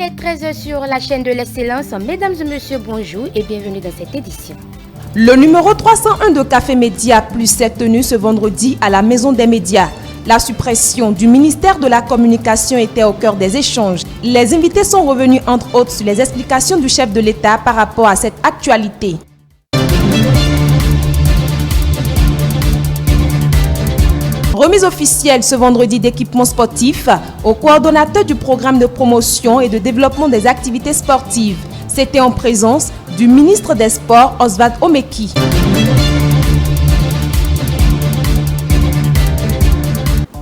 Il est 13h sur la chaîne de l'excellence. Mesdames et messieurs, bonjour et bienvenue dans cette édition. Le numéro 301 de Café Média Plus s'est tenu ce vendredi à la Maison des Médias. La suppression du ministère de la Communication était au cœur des échanges. Les invités sont revenus entre autres sur les explications du chef de l'État par rapport à cette actualité. Remise officielle ce vendredi d'équipements sportifs au coordonnateur du programme de promotion et de développement des activités sportives. C'était en présence du ministre des Sports, Oswald Omeki.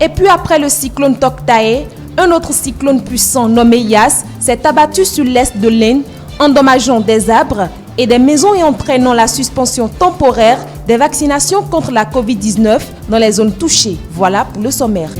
Et puis après le cyclone Toktae, un autre cyclone puissant nommé Yas s'est abattu sur l'est de l'Inde, endommageant des arbres et des maisons et entraînant la suspension temporaire des vaccinations contre la Covid-19 dans les zones touchées. Voilà pour le sommaire.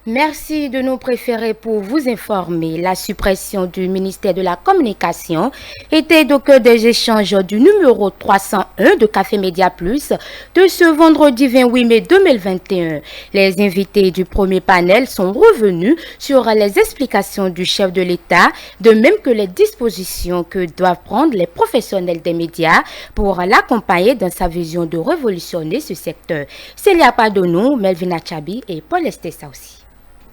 Merci de nous préférer pour vous informer. La suppression du ministère de la Communication était au cœur des échanges du numéro 301 de Café Média Plus de ce vendredi 28 mai 2021. Les invités du premier panel sont revenus sur les explications du chef de l'État, de même que les dispositions que doivent prendre les professionnels des médias pour l'accompagner dans sa vision de révolutionner ce secteur. Célia Padonou, Melvin Achabi et Paul Estessa aussi.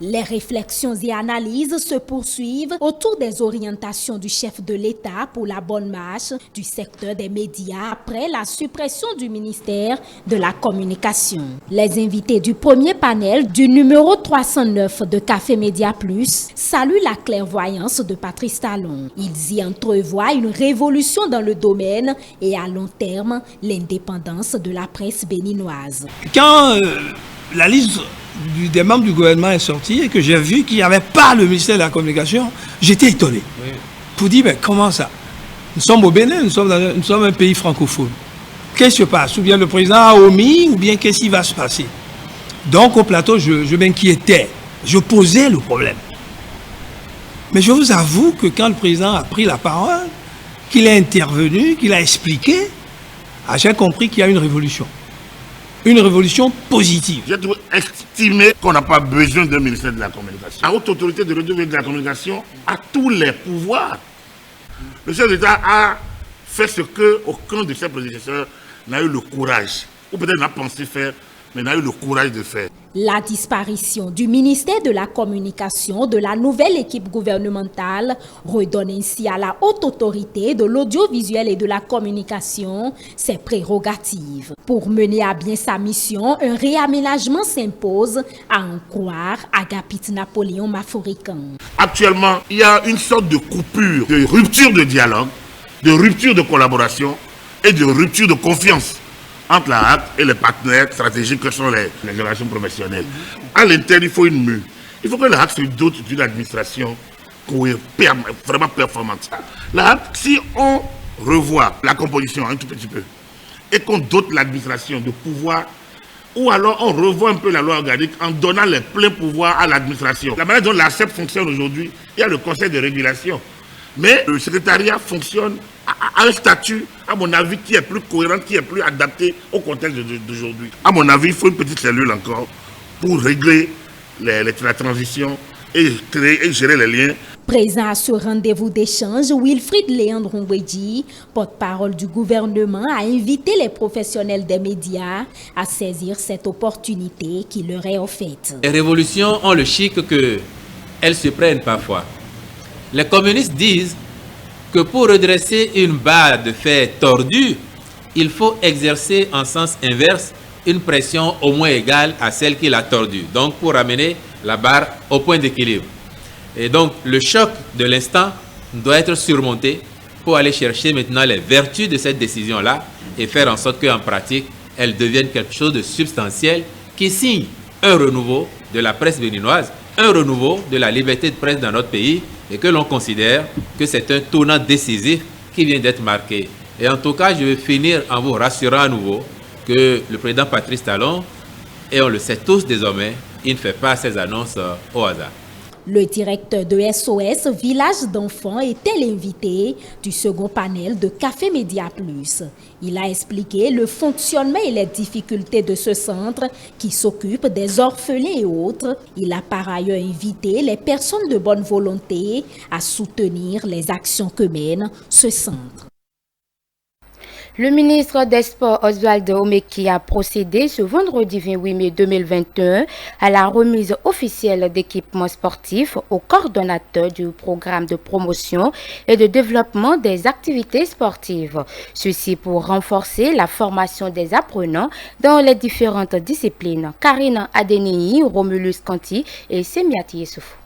Les réflexions et analyses se poursuivent autour des orientations du chef de l'État pour la bonne marche du secteur des médias après la suppression du ministère de la Communication. Les invités du premier panel du numéro 309 de Café Média Plus saluent la clairvoyance de Patrice Talon. Ils y entrevoient une révolution dans le domaine et à long terme l'indépendance de la presse béninoise. Quand la liste des membres du gouvernement est sorti et que j'ai vu qu'il n'y avait pas le ministère de la Communication, j'étais étonné. Oui. Pour dire, mais comment ça? Nous sommes au Bénin, nous sommes un pays francophone. Qu'est-ce qui se passe? Ou bien le président a omis, ou bien qu'est-ce qui va se passer? Donc au plateau, je m'inquiétais, je posais le problème. Mais je vous avoue que quand le président a pris la parole, qu'il est intervenu, qu'il a expliqué, j'ai compris qu'il y a une révolution. Une révolution positive. J'ai estimé qu'on n'a pas besoin d'un ministère de la Communication. La haute autorité de la communication a tous les pouvoirs. Le chef d'État a fait ce qu'aucun de ses prédécesseurs n'a eu le courage, ou peut-être n'a pensé faire, mais n'a eu le courage de faire. La disparition du ministère de la Communication de la nouvelle équipe gouvernementale redonne ainsi à la haute autorité de l'audiovisuel et de la communication ses prérogatives. Pour mener à bien sa mission, un réaménagement s'impose, à en croire Agapit Napoléon Maforican. Actuellement, il y a une sorte de coupure, de rupture de dialogue, de rupture de collaboration et de rupture de confiance entre la HAC et les partenaires stratégiques que sont les relations professionnelles. À l'interne, il faut une mue. Il faut que la HAC se dote d'une administration vraiment performante. La HAC, si on revoit la composition un tout petit peu et qu'on dote l'administration de pouvoir, ou alors on revoit un peu la loi organique en donnant les pleins pouvoirs à l'administration. La manière dont l'ARCEP fonctionne aujourd'hui, il y a le conseil de régulation. Mais le secrétariat fonctionne à un statut, à mon avis, qui est plus cohérent, qui est plus adapté au contexte d'aujourd'hui. À mon avis, il faut une petite cellule encore pour régler la transition et créer et gérer les liens. Présent à ce rendez-vous d'échange, Wilfried Léandre Ngwedi, porte-parole du gouvernement, a invité les professionnels des médias à saisir cette opportunité qui leur est offerte. Les révolutions ont le chic qu'elles se prennent parfois. Les communistes disent que pour redresser une barre de fer tordue, il faut exercer en sens inverse une pression au moins égale à celle qui l'a tordue. Donc pour ramener la barre au point d'équilibre. Et donc le choc de l'instant doit être surmonté pour aller chercher maintenant les vertus de cette décision-là et faire en sorte qu'en pratique, elle devienne quelque chose de substantiel qui signe un renouveau de la presse béninoise, un renouveau de la liberté de presse dans notre pays et que l'on considère que c'est un tournant décisif qui vient d'être marqué. Et en tout cas, je vais finir en vous rassurant à nouveau que le président Patrice Talon, et on le sait tous désormais, il ne fait pas ses annonces au hasard. Le directeur de SOS Village d'enfants était l'invité du second panel de Café Média Plus. Il a expliqué le fonctionnement et les difficultés de ce centre qui s'occupe des orphelins et autres. Il a par ailleurs invité les personnes de bonne volonté à soutenir les actions que mène ce centre. Le ministre des Sports Oswald Omeki a procédé ce vendredi 28 mai 2021 à la remise officielle d'équipements sportifs au coordonnateur du programme de promotion et de développement des activités sportives. Ceci pour renforcer la formation des apprenants dans les différentes disciplines. Karine Adeniyi, Romulus Kanti et Semiati Yessoufou.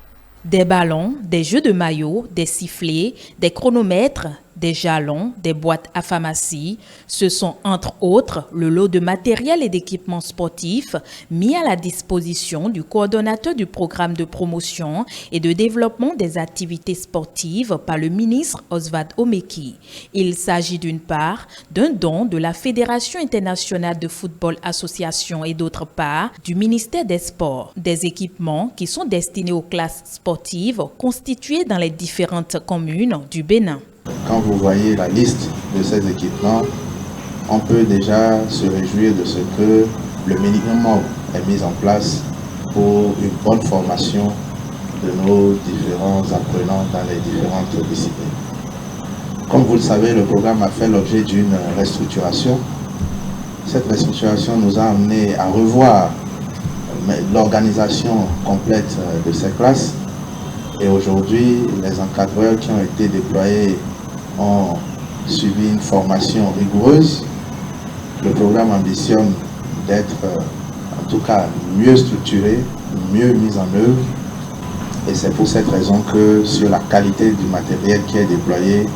Des ballons, des jeux de maillot, des sifflets, des chronomètres, des jalons, des boîtes à pharmacie. Ce sont entre autres le lot de matériel et d'équipements sportifs mis à la disposition du coordonnateur du programme de promotion et de développement des activités sportives par le ministre Oswald Omeki. Il s'agit d'une part d'un don de la Fédération internationale de football association et d'autre part du ministère des Sports. Des équipements qui sont destinés aux classes sportives constituées dans les différentes communes du Bénin. Quand vous voyez la liste de ces équipements, on peut déjà se réjouir de ce que le minimum est mis en place pour une bonne formation de nos différents apprenants dans les différentes disciplines. Comme vous le savez, le programme a fait l'objet d'une restructuration. Cette restructuration nous a amené à revoir l'organisation complète de ces classes. Et aujourd'hui, les encadreurs qui ont été déployés ont suivi une formation rigoureuse. Le programme ambitionne d'être, en tout cas, mieux structuré, mieux mis en œuvre. Et c'est pour cette raison que sur la qualité du matériel qui est déployé,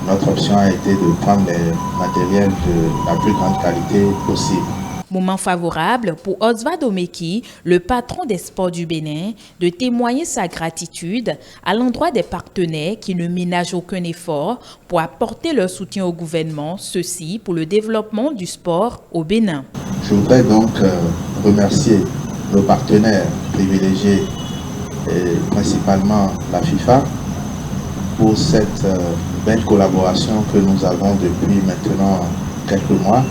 notre option a été de prendre les matériels de la plus grande qualité possible. Moment favorable pour Oswald Omeki, le patron des sports du Bénin, de témoigner sa gratitude à l'endroit des partenaires qui ne ménagent aucun effort pour apporter leur soutien au gouvernement, ceci pour le développement du sport au Bénin. Je voudrais donc remercier nos partenaires privilégiés, et principalement la FIFA, pour cette belle collaboration que nous avons depuis maintenant quelques mois.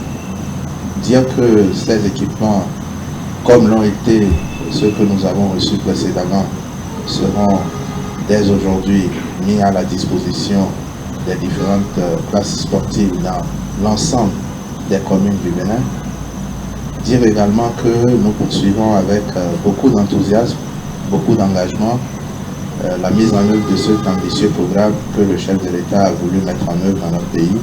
Dire que ces équipements, comme l'ont été ceux que nous avons reçus précédemment, seront dès aujourd'hui mis à la disposition des différentes classes sportives dans l'ensemble des communes du Bénin. Dire également que nous poursuivons avec beaucoup d'enthousiasme, beaucoup d'engagement, la mise en œuvre de cet ambitieux programme que le chef de l'État a voulu mettre en œuvre dans notre pays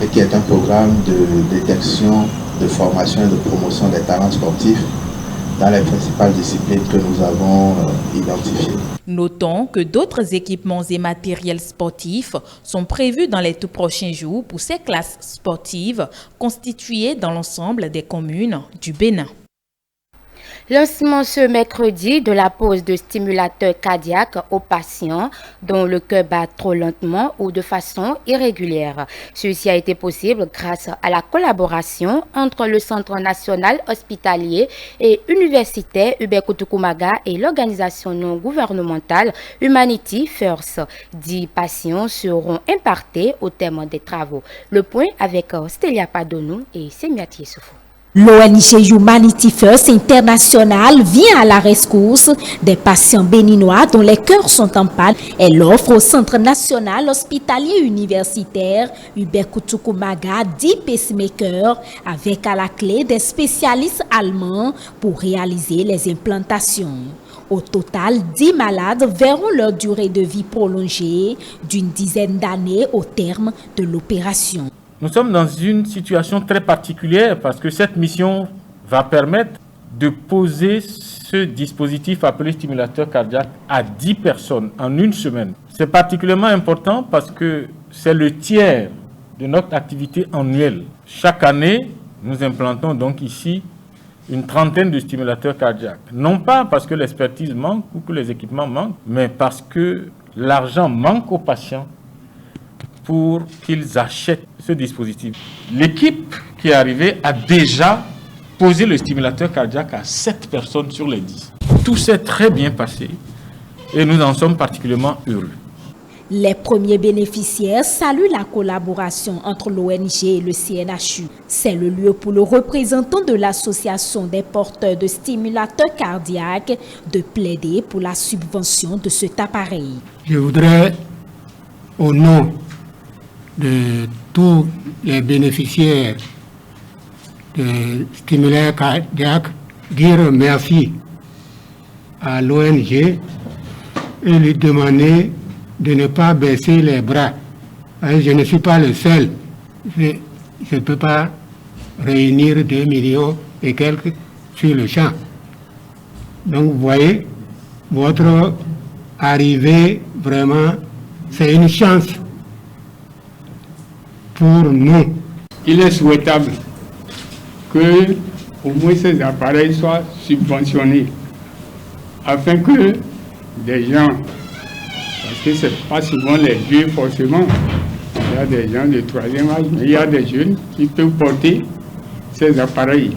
et qui est un programme de détection, de formation et de promotion des talents sportifs dans les principales disciplines que nous avons identifiées. Notons que d'autres équipements et matériels sportifs sont prévus dans les tout prochains jours pour ces classes sportives constituées dans l'ensemble des communes du Bénin. Lancement ce mercredi de la pose de stimulateurs cardiaques aux patients dont le cœur bat trop lentement ou de façon irrégulière. Ceci a été possible grâce à la collaboration entre le Centre national hospitalier et universitaire Hubert Koutoukou-Maga et l'organisation non gouvernementale Humanity First. 10 patients seront impartés au terme des travaux. Le point avec Stélia Padonou et Semiati Yessoufou. L'ONG Humanity First International vient à la rescousse des patients béninois dont les cœurs sont en panne. Elle offre au Centre national hospitalier universitaire Hubert Koutoukou-Maga 10 pacemakers avec à la clé des spécialistes allemands pour réaliser les implantations. Au total, 10 malades verront leur durée de vie prolongée d'une dizaine d'années au terme de l'opération. Nous sommes dans une situation très particulière parce que cette mission va permettre de poser ce dispositif appelé stimulateur cardiaque à 10 personnes en une semaine. C'est particulièrement important parce que c'est le tiers de notre activité annuelle. Chaque année, nous implantons donc ici une trentaine de stimulateurs cardiaques. Non pas parce que l'expertise manque ou que les équipements manquent, mais parce que l'argent manque aux patients pour qu'ils achètent ce dispositif. L'équipe qui est arrivée a déjà posé le stimulateur cardiaque à 7 personnes sur les 10. Tout s'est très bien passé. et nous en sommes particulièrement heureux. Les premiers bénéficiaires saluent la collaboration entre l'ONG et le CNHU. C'est le lieu pour le représentant de l'association des porteurs de stimulateurs cardiaques de plaider pour la subvention de cet appareil. Je voudrais, au nom de tous les bénéficiaires de stimulateurs cardiaques, dire merci à l'ONG et lui demander de ne pas baisser les bras. Je ne suis pas le seul. Je ne peux pas réunir 2 millions et quelques sur le champ. Donc vous voyez, votre arrivée, vraiment, c'est une chance pour nous. Il est souhaitable que au moins ces appareils soient subventionnés afin que des gens, parce que ce n'est pas souvent les vieux forcément, il y a des gens de 3e âge, mais il y a des jeunes qui peuvent porter ces appareils.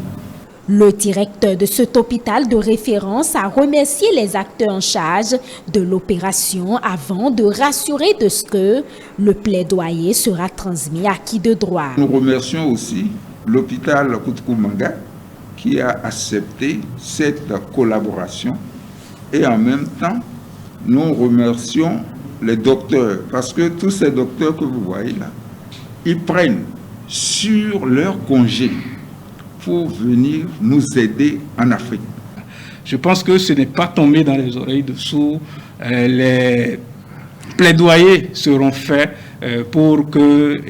Le directeur de cet hôpital de référence a remercié les acteurs en charge de l'opération avant de rassurer de ce que le plaidoyer sera transmis à qui de droit. Nous remercions aussi l'hôpital Koutkoumanga qui a accepté cette collaboration et en même temps, nous remercions les docteurs parce que tous ces docteurs que vous voyez là, ils prennent sur leur congé pour venir nous aider en Afrique. Je pense que ce n'est pas tombé dans les oreilles de sourds. Les plaidoyers seront faits pour que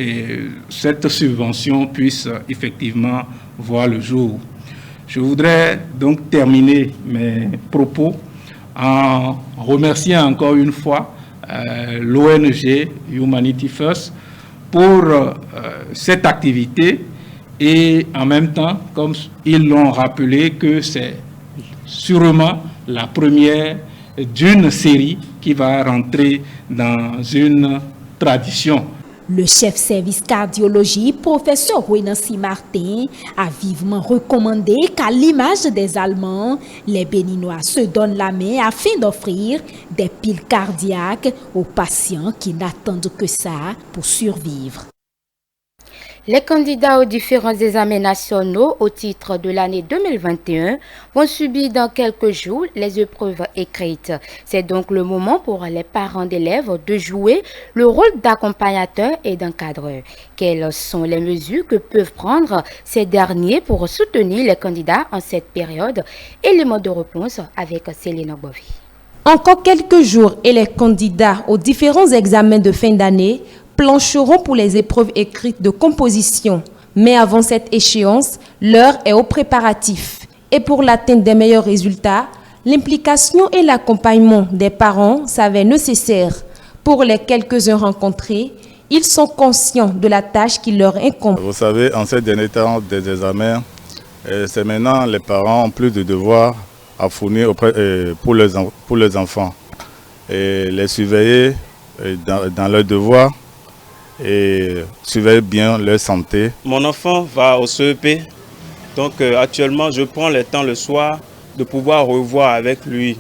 cette subvention puisse effectivement voir le jour. Je voudrais donc terminer mes propos en remerciant encore une fois l'ONG Humanity First pour cette activité et en même temps, comme ils l'ont rappelé, que c'est sûrement la première d'une série qui va rentrer dans une tradition. Le chef service cardiologie, professeur Wenancy Martin, a vivement recommandé qu'à l'image des Allemands, les Béninois se donnent la main afin d'offrir des piles cardiaques aux patients qui n'attendent que ça pour survivre. Les candidats aux différents examens nationaux au titre de l'année 2021 vont subir dans quelques jours les épreuves écrites. C'est donc le moment pour les parents d'élèves de jouer le rôle d'accompagnateur et d'encadreur. Quelles sont les mesures que peuvent prendre ces derniers pour soutenir les candidats en cette période? Élément de réponse avec Céline Bovi. Encore quelques jours et les candidats aux différents examens de fin d'année plancheront pour les épreuves écrites de composition. Mais avant cette échéance, l'heure est aux préparatifs. Et pour l'atteinte des meilleurs résultats, l'implication et l'accompagnement des parents s'avèrent nécessaires. Pour les quelques-uns rencontrés, ils sont conscients de la tâche qui leur incombe. Vous savez, en ces derniers temps des examens, c'est maintenant les parents ont plus de devoirs à fournir pour les enfants. Et les surveiller dans leurs devoirs et surveiller bien leur santé. Mon enfant va au CEP, donc actuellement je prends le temps le soir de pouvoir revoir avec lui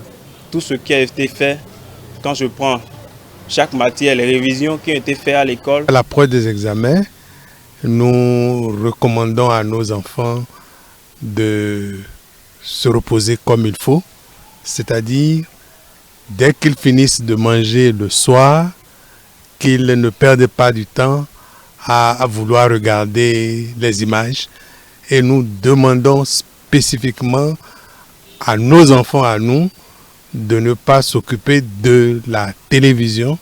tout ce qui a été fait quand je prends chaque matière, les révisions qui ont été faites à l'école. À l'approche des examens, nous recommandons à nos enfants de se reposer comme il faut, c'est-à-dire dès qu'ils finissent de manger le soir, qu'ils ne perdent pas du temps à vouloir regarder les images. Et nous demandons spécifiquement à nos enfants, à nous, de ne pas s'occuper de la télévision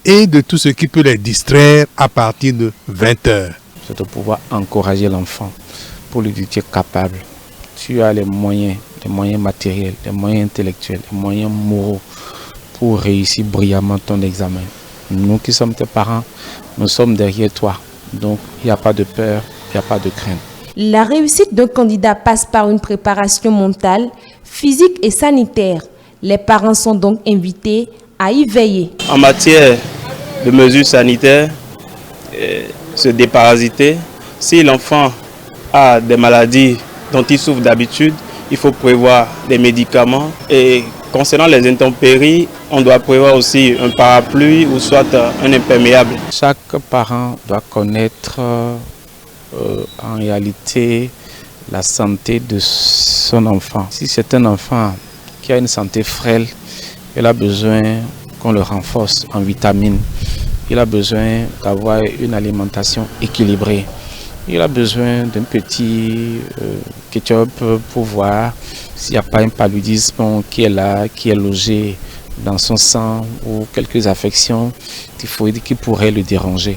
et de tout ce qui peut les distraire à partir de 20h. C'est de pouvoir encourager l'enfant pour lui dire tu es capable. Tu as les moyens matériels, les moyens intellectuels, les moyens moraux pour réussir brillamment ton examen. Nous qui sommes tes parents, nous sommes derrière toi. Donc, il n'y a pas de peur, il n'y a pas de crainte. La réussite d'un candidat passe par une préparation mentale, physique et sanitaire. Les parents sont donc invités à y veiller. En matière de mesures sanitaires, se déparasiter, si l'enfant a des maladies dont il souffre d'habitude, il faut prévoir des médicaments et Concernant les intempéries, on doit prévoir aussi un parapluie ou soit un imperméable. Chaque parent doit connaître en réalité la santé de son enfant. Si c'est un enfant qui a une santé frêle, il a besoin qu'on le renforce en vitamines. Il a besoin d'avoir une alimentation équilibrée. Il a besoin d'un petit ketchup pour voir s'il n'y a pas un paludisme qui est là, qui est logé dans son sang ou quelques affections typhoïdes qui pourraient le déranger.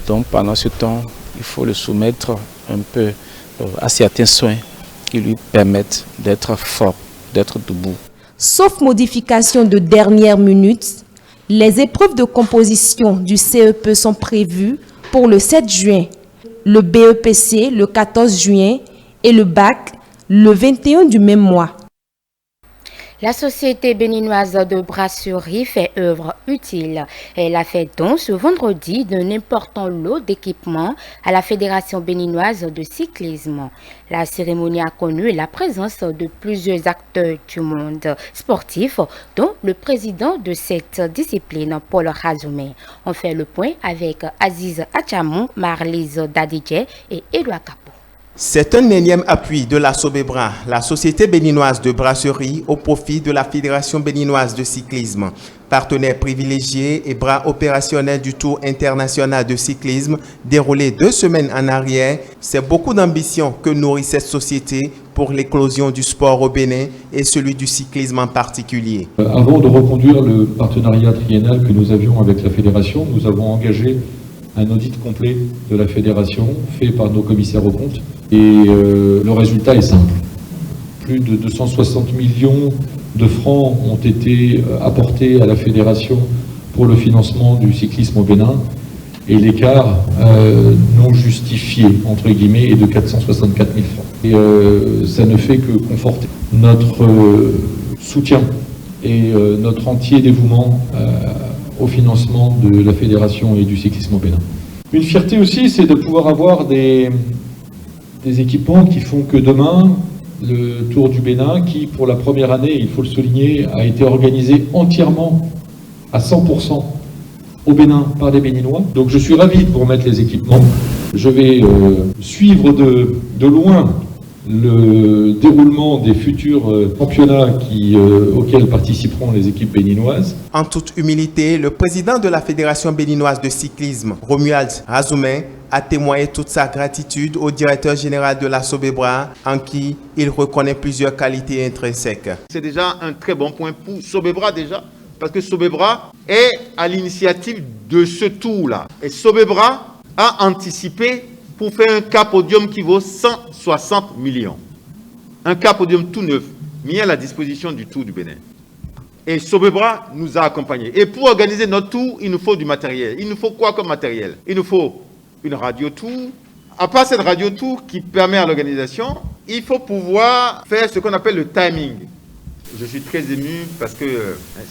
Donc pendant ce temps, il faut le soumettre un peu à certains soins qui lui permettent d'être fort, d'être debout. Sauf modification de dernière minute, les épreuves de composition du CEP sont prévues pour le 7 juin, le BEPC le 14 juin et le BAC le 21 du même mois. La Société béninoise de brasserie fait œuvre utile. Elle a fait don ce vendredi d'un important lot d'équipements à la Fédération béninoise de cyclisme. La cérémonie a connu la présence de plusieurs acteurs du monde sportif, dont le président de cette discipline, Paul Razoumé. On fait le point avec Aziz Achamou, Marlise Dadidje et Edouard Capot. C'est un énième appui de la Sobebra, la Société béninoise de brasserie, au profit de la Fédération béninoise de cyclisme. Partenaire privilégié et bras opérationnel du Tour international de cyclisme déroulé 2 semaines en arrière, c'est beaucoup d'ambition que nourrit cette société pour l'éclosion du sport au Bénin et celui du cyclisme en particulier. Avant de reconduire le partenariat triennal que nous avions avec la Fédération, nous avons engagé un audit complet de la Fédération fait par nos commissaires aux comptes. Et le résultat est simple. Plus de 260 millions de francs ont été apportés à la Fédération pour le financement du cyclisme au Bénin. Et l'écart non justifié, entre guillemets, est de 464 000 francs. Et ça ne fait que conforter notre soutien et notre entier dévouement au financement de la Fédération et du cyclisme au Bénin. Une fierté aussi, c'est de pouvoir avoir des équipements qui font que demain, le Tour du Bénin, qui pour la première année, il faut le souligner, a été organisé entièrement à 100% au Bénin par des Béninois. Donc je suis ravi de vous remettre les équipements. Je vais suivre de loin le déroulement des futurs championnats auxquels participeront les équipes béninoises. En toute humilité, le président de la Fédération béninoise de cyclisme, Romuald Razoumé, a témoigné toute sa gratitude au directeur général de la Sobebra, en qui il reconnaît plusieurs qualités intrinsèques. C'est déjà un très bon point pour Sobebra déjà, parce que Sobebra est à l'initiative de ce tour-là. Et Sobebra a anticipé pour faire un cas podium qui vaut 160 millions. Un cas podium tout neuf, mis à la disposition du Tour du Bénin. Et Sobebra nous a accompagnés. Et pour organiser notre tour, il nous faut du matériel. Il nous faut quoi comme matériel? Il nous faut une radio tour. À part cette radio tour qui permet à l'organisation, il faut pouvoir faire ce qu'on appelle le timing. Je suis très ému parce que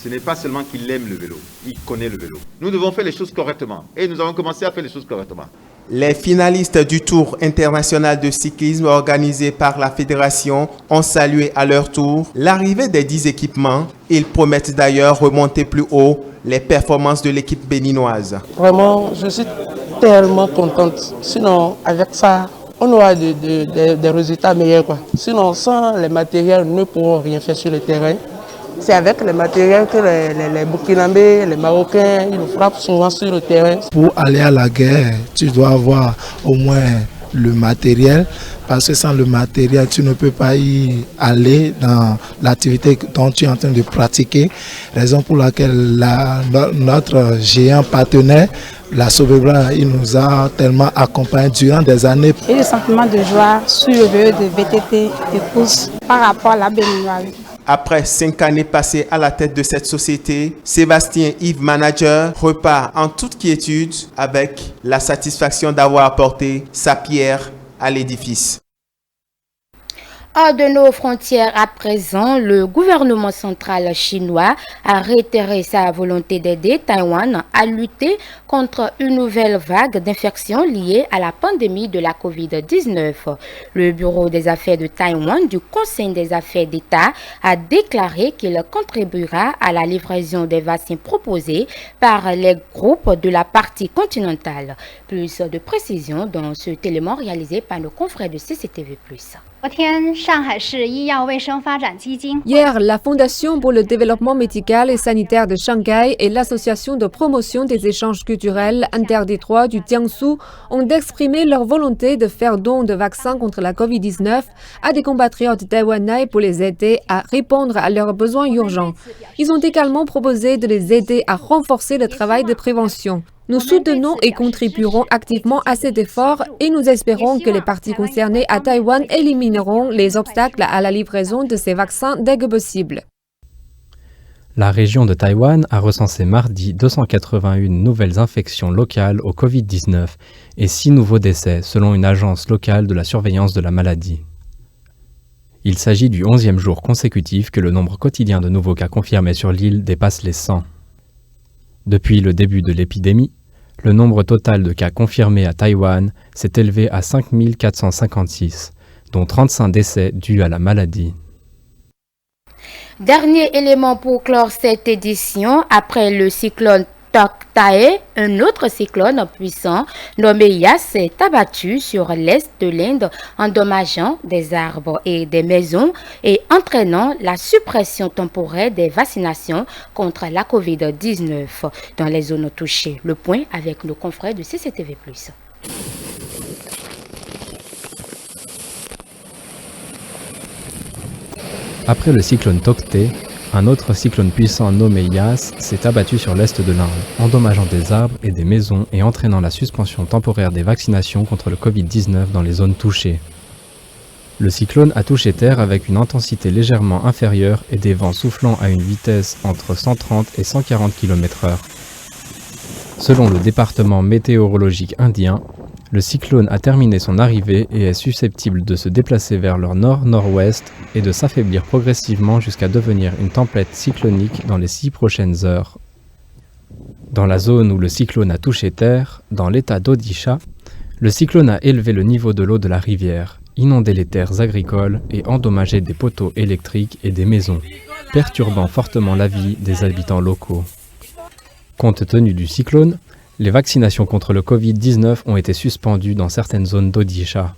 ce n'est pas seulement qu'il aime le vélo, il connaît le vélo. Nous devons faire les choses correctement. Et nous avons commencé à faire les choses correctement. Les finalistes du Tour international de cyclisme organisé par la Fédération ont salué à leur tour l'arrivée des 10 équipements. Ils promettent d'ailleurs remonter plus haut les performances de l'équipe béninoise. Vraiment, je suis tellement contente. Sinon, avec ça, on aura des résultats meilleurs, quoi. Sinon, sans les matériels, nous ne pourrons rien faire sur le terrain. C'est avec les matériels que les Burkinabés, les Marocains, ils nous frappent souvent sur le terrain. Pour aller à la guerre, tu dois avoir au moins le matériel, parce que sans le matériel, tu ne peux pas y aller dans l'activité dont tu es en train de pratiquer. Raison pour laquelle notre géant partenaire, la Sobebra, il nous a tellement accompagnés durant des années. Et le sentiment de joie sur le vélo de VTT et course par rapport à la béninoise. Après 5 années passées à la tête de cette société, Sébastien Yves, manager, repart en toute quiétude avec la satisfaction d'avoir apporté sa pierre à l'édifice. Hors de nos frontières à présent, le gouvernement central chinois a réitéré sa volonté d'aider Taïwan à lutter contre une nouvelle vague d'infections liées à la pandémie de la COVID-19. Le Bureau des affaires de Taïwan du Conseil des affaires d'État a déclaré qu'il contribuera à la livraison des vaccins proposés par les groupes de la partie continentale. Plus de précisions dans ce élément réalisé par nos confrères de CCTV+. Hier, la Fondation pour le développement médical et sanitaire de Shanghai et l'Association de promotion des échanges culturels interdétroits du Jiangsu ont exprimé leur volonté de faire don de vaccins contre la COVID-19 à des compatriotes taïwanais pour les aider à répondre à leurs besoins urgents. Ils ont également proposé de les aider à renforcer le travail de prévention. Nous soutenons et contribuerons activement à cet effort et nous espérons que les parties concernées à Taïwan élimineront les obstacles à la livraison de ces vaccins dès que possible. La région de Taïwan a recensé mardi 281 nouvelles infections locales au Covid-19 et 6 nouveaux décès selon une agence locale de la surveillance de la maladie. Il s'agit du 11e jour consécutif que le nombre quotidien de nouveaux cas confirmés sur l'île dépasse les 100. Depuis le début de l'épidémie, le nombre total de cas confirmés à Taïwan s'est élevé à 5 456, dont 35 décès dus à la maladie. Dernier élément pour clore cette édition, après le cyclone Toktae, un autre cyclone puissant nommé Yas s'est abattu sur l'est de l'Inde, endommageant des arbres et des maisons et entraînant la suppression temporaire des vaccinations contre la COVID-19 dans les zones touchées. Le point avec nos confrères de CCTV+. Après le cyclone Toktae, un autre cyclone puissant nommé Yas s'est abattu sur l'est de l'Inde, endommageant des arbres et des maisons et entraînant la suspension temporaire des vaccinations contre le Covid-19 dans les zones touchées. Le cyclone a touché terre avec une intensité légèrement inférieure et des vents soufflant à une vitesse entre 130 et 140 km/h. Selon le département météorologique indien, le cyclone a terminé son arrivée et est susceptible de se déplacer vers le nord-nord-ouest et de s'affaiblir progressivement jusqu'à devenir une tempête cyclonique dans les 6 prochaines heures. Dans la zone où le cyclone a touché terre, dans l'état d'Odisha, le cyclone a élevé le niveau de l'eau de la rivière, inondé les terres agricoles et endommagé des poteaux électriques et des maisons, perturbant fortement la vie des habitants locaux. Compte tenu du cyclone, les vaccinations contre le Covid-19 ont été suspendues dans certaines zones d'Odisha.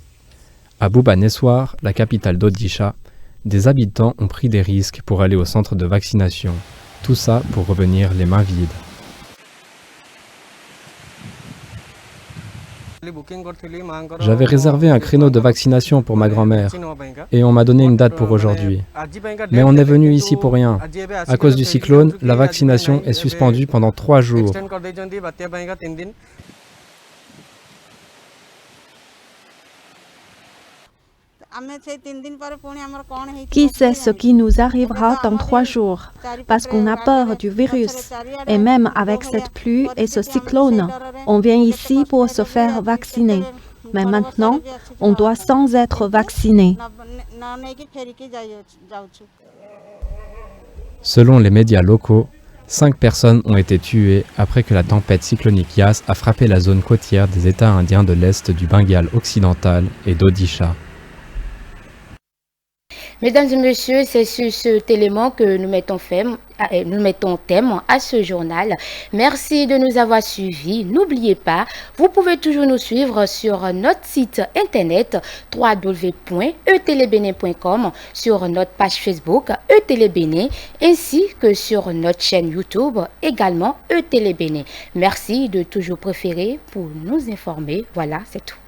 À Bhubaneswar, la capitale d'Odisha, des habitants ont pris des risques pour aller au centre de vaccination. Tout ça pour revenir les mains vides. J'avais réservé un créneau de vaccination pour ma grand-mère et on m'a donné une date pour aujourd'hui. Mais on est venu ici pour rien. À cause du cyclone, la vaccination est suspendue pendant 3 jours. Qui sait ce qui nous arrivera dans 3 jours, parce qu'on a peur du virus. Et même avec cette pluie et ce cyclone, on vient ici pour se faire vacciner. Mais maintenant, on doit sans être vacciné. Selon les médias locaux, 5 personnes ont été tuées après que la tempête cyclonique Yas a frappé la zone côtière des États indiens de l'Est du Bengale occidental et d'Odisha. Mesdames et messieurs, c'est sur cet élément que nous mettons thème à ce journal. Merci de nous avoir suivis. N'oubliez pas, vous pouvez toujours nous suivre sur notre site internet www.etelebene.com, sur notre page Facebook Etelebene, ainsi que sur notre chaîne YouTube également Etelebene. Merci de toujours préférer pour nous informer. Voilà, c'est tout.